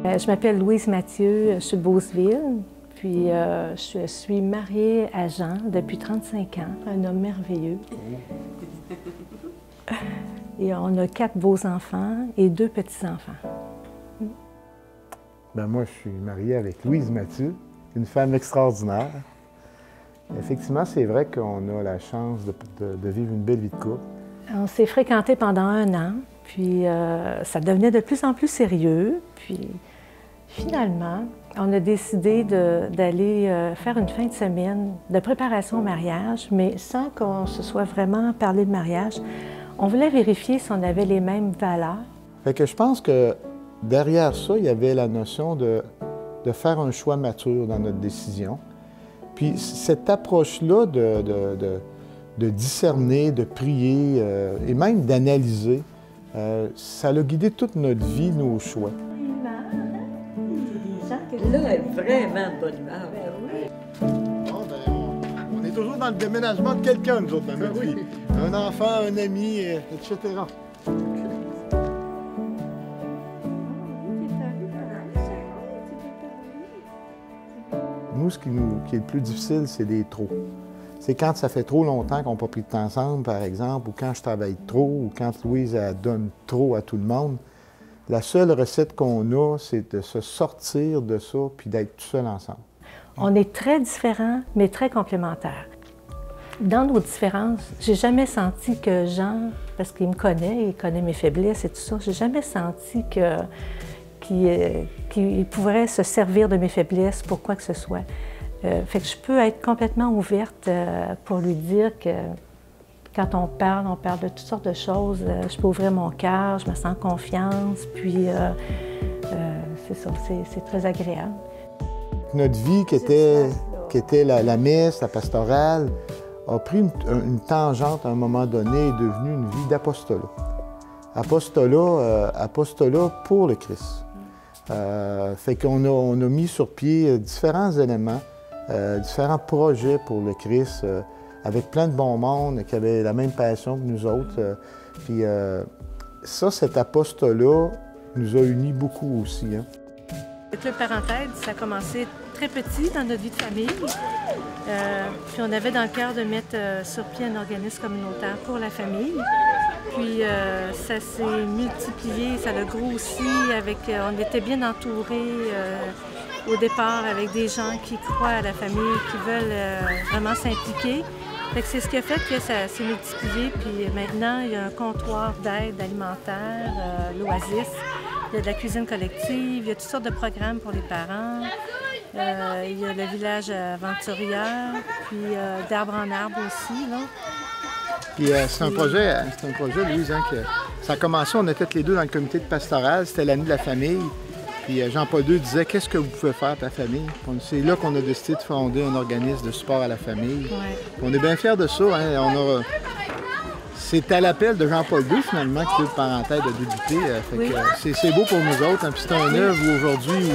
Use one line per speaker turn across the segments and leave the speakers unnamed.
Je m'appelle Louise Mathieu, je suis de Beauceville, puis je suis mariée à Jean depuis 35 ans, un homme merveilleux. Et on a 4 beaux enfants et 2 petits-enfants.
Ben moi, je suis marié avec Louise Mathieu, une femme extraordinaire. Effectivement, c'est vrai qu'on a la chance de vivre une belle vie de couple.
On s'est fréquentés pendant 1 an, puis ça devenait de plus en plus sérieux. Puis finalement, on a décidé d'aller faire une fin de semaine de préparation au mariage, mais sans qu'on se soit vraiment parlé de mariage. On voulait vérifier si on avait les mêmes valeurs.
Fait que je pense que derrière ça, il y avait la notion de faire un choix mature dans notre décision. Puis cette approche-là de discerner, de prier et même d'analyser, ça a guidé toute notre vie, nos choix.
Là, elle est vraiment de bonne humeur.
Bon, ben, on est toujours dans le déménagement de quelqu'un, nous autres, dans notre vie. Un enfant, un ami, etc. Nous, ce qui est le plus difficile, c'est des trop. C'est quand ça fait trop longtemps qu'on n'a pas pris de temps ensemble, par exemple, ou quand je travaille trop, ou quand Louise elle donne trop à tout le monde. La seule recette qu'on a, c'est de se sortir de ça puis d'être tout seul ensemble.
On est très différents, mais très complémentaires. Dans nos différences, j'ai jamais senti que Jean, parce qu'il me connaît, il connaît mes faiblesses et tout ça, j'ai jamais senti qu'il pourrait se servir de mes faiblesses pour quoi que ce soit. Fait que je peux être complètement ouverte pour lui dire que quand on parle de toutes sortes de choses. Je peux ouvrir mon cœur, je me sens confiance, puis c'est ça, c'est très agréable.
Notre vie qui était la messe, la pastorale, a pris une tangente à un moment donné et est devenue une vie d'apostolat. Apostolat pour le Christ. Fait qu'on a mis sur pied différents éléments, différents projets pour le Christ, avec plein de bons mondes qui avaient la même passion que nous autres. Puis cet apostolat nous a unis beaucoup aussi. Hein.
Le Club Parentaide, ça a commencé très petit dans notre vie de famille. Puis on avait dans le cœur de mettre sur pied un organisme communautaire pour la famille. Puis ça s'est multiplié, ça a grossi, on était bien entourés au départ avec des gens qui croient à la famille, qui veulent vraiment s'impliquer. C'est ce qui a fait que ça s'est multiplié. Puis maintenant, il y a un comptoir d'aide alimentaire, l'Oasis. Il y a de la cuisine collective, il y a toutes sortes de programmes pour les parents. Il y a le village aventurière, puis d'arbre en arbre aussi. Là.
Puis c'est un projet, Louise, hein, que ça a commencé, on était tous les deux dans le comité de pastoral, c'était l'année de la famille. Puis Jean-Paul II disait « Qu'est-ce que vous pouvez faire pour ta famille? » C'est là qu'on a décidé de fonder un organisme de support à la famille. Ouais. On est bien fiers de ça. Hein. C'est à l'appel de Jean-Paul II, finalement, que le Parentaide a débuté. C'est beau pour nous autres. Hein. Puis c'est un œuvre aujourd'hui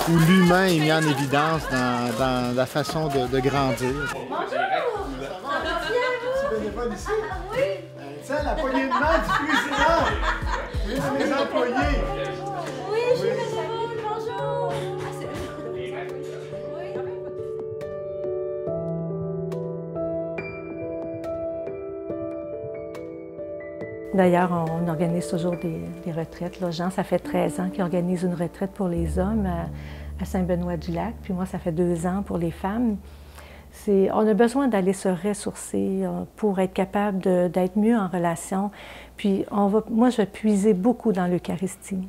où l'humain est mis en évidence dans la façon de grandir. Ici. Oui. Tiens, la poignée de main du président. Une de mes employés.
Oui, je suis bénévole. Bonjour.
D'ailleurs, on organise toujours des retraites. Là, Jean, ça fait 13 ans qu'il organise une retraite pour les hommes à Saint-Benoît-du-Lac. Puis moi, ça fait 2 ans pour les femmes. On a besoin d'aller se ressourcer pour être capable d'être mieux en relation. Puis moi, je vais puiser beaucoup dans l'Eucharistie.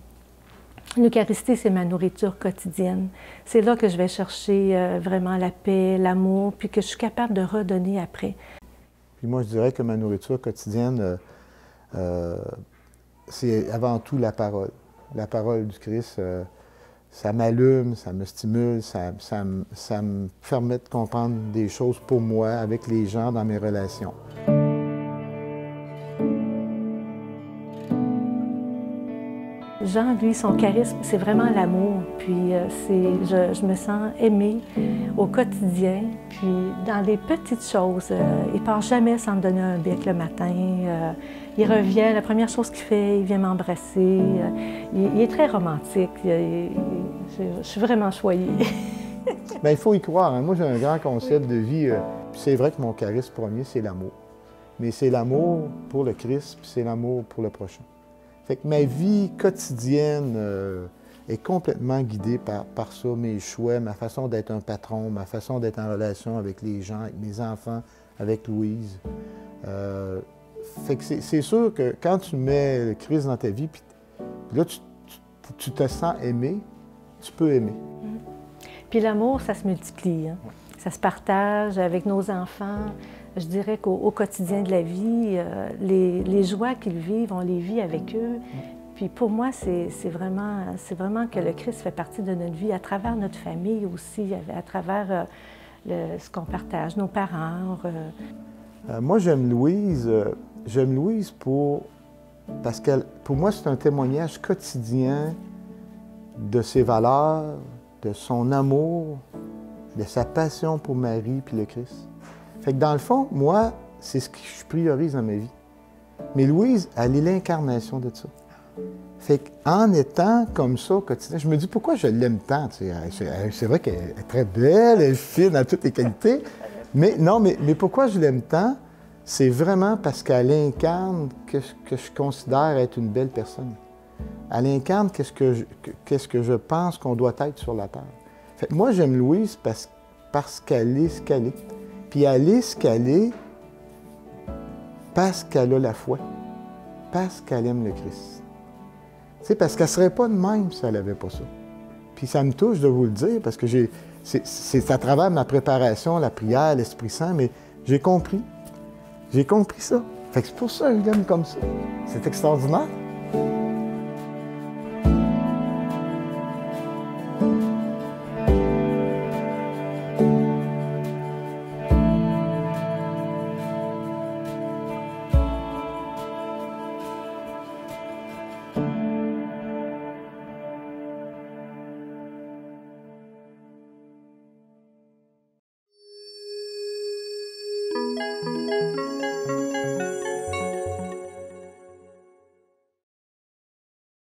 L'Eucharistie, c'est ma nourriture quotidienne. C'est là que je vais chercher vraiment la paix, l'amour, puis que je suis capable de redonner après.
Puis moi, je dirais que ma nourriture quotidienne, c'est avant tout la parole du Christ. Ça m'allume, ça me stimule, ça me permet de comprendre des choses pour moi, avec les gens, dans mes relations.
Jean, lui, son charisme, c'est vraiment l'amour. Puis je me sens aimée au quotidien. Puis dans les petites choses, il ne part jamais sans me donner un bec le matin. Il revient, la première chose qu'il fait, il vient m'embrasser. Il est très romantique. Je suis vraiment choyée.
Bien, il faut y croire. Hein. Moi, j'ai un grand concept de vie. C'est vrai que mon charisme premier, c'est l'amour. Mais c'est l'amour pour le Christ, puis c'est l'amour pour le prochain. Fait que ma vie quotidienne est complètement guidée par ça, mes choix, ma façon d'être un patron, ma façon d'être en relation avec les gens, avec mes enfants, avec Louise. Fait que c'est sûr que quand tu mets le Christ dans ta vie, puis là, tu te sens aimé, tu peux aimer.
Puis l'amour, ça se multiplie. Hein? Ça se partage avec nos enfants. Je dirais qu'au quotidien de la vie, les joies qu'ils vivent, on les vit avec eux. Puis pour moi, c'est vraiment que le Christ fait partie de notre vie à travers notre famille aussi, à travers ce qu'on partage, nos parents.
Moi, j'aime Louise. Parce que pour moi, c'est un témoignage quotidien de ses valeurs, de son amour, de sa passion pour Marie puis le Christ. Fait que dans le fond, moi, c'est ce que je priorise dans ma vie. Mais Louise, elle est l'incarnation de ça. Fait qu'en étant comme ça au quotidien, je me dis pourquoi je l'aime tant. C'est vrai qu'elle est très belle, elle est fine, elle a toutes les qualités. Mais non, mais pourquoi je l'aime tant? C'est vraiment parce qu'elle incarne que je considère être une belle personne. Elle incarne qu'est-ce que je pense qu'on doit être sur la terre. Fait que moi, j'aime Louise parce qu'elle est ce qu'elle est. Puis elle est ce qu'elle est parce qu'elle a la foi, parce qu'elle aime le Christ. Tu sais, parce qu'elle ne serait pas de même si elle n'avait pas ça. Puis ça me touche de vous le dire parce que c'est à travers ma préparation, la prière, l'Esprit Saint, mais j'ai compris. J'ai compris ça. Fait que c'est pour ça que je l'aime comme ça. C'est extraordinaire.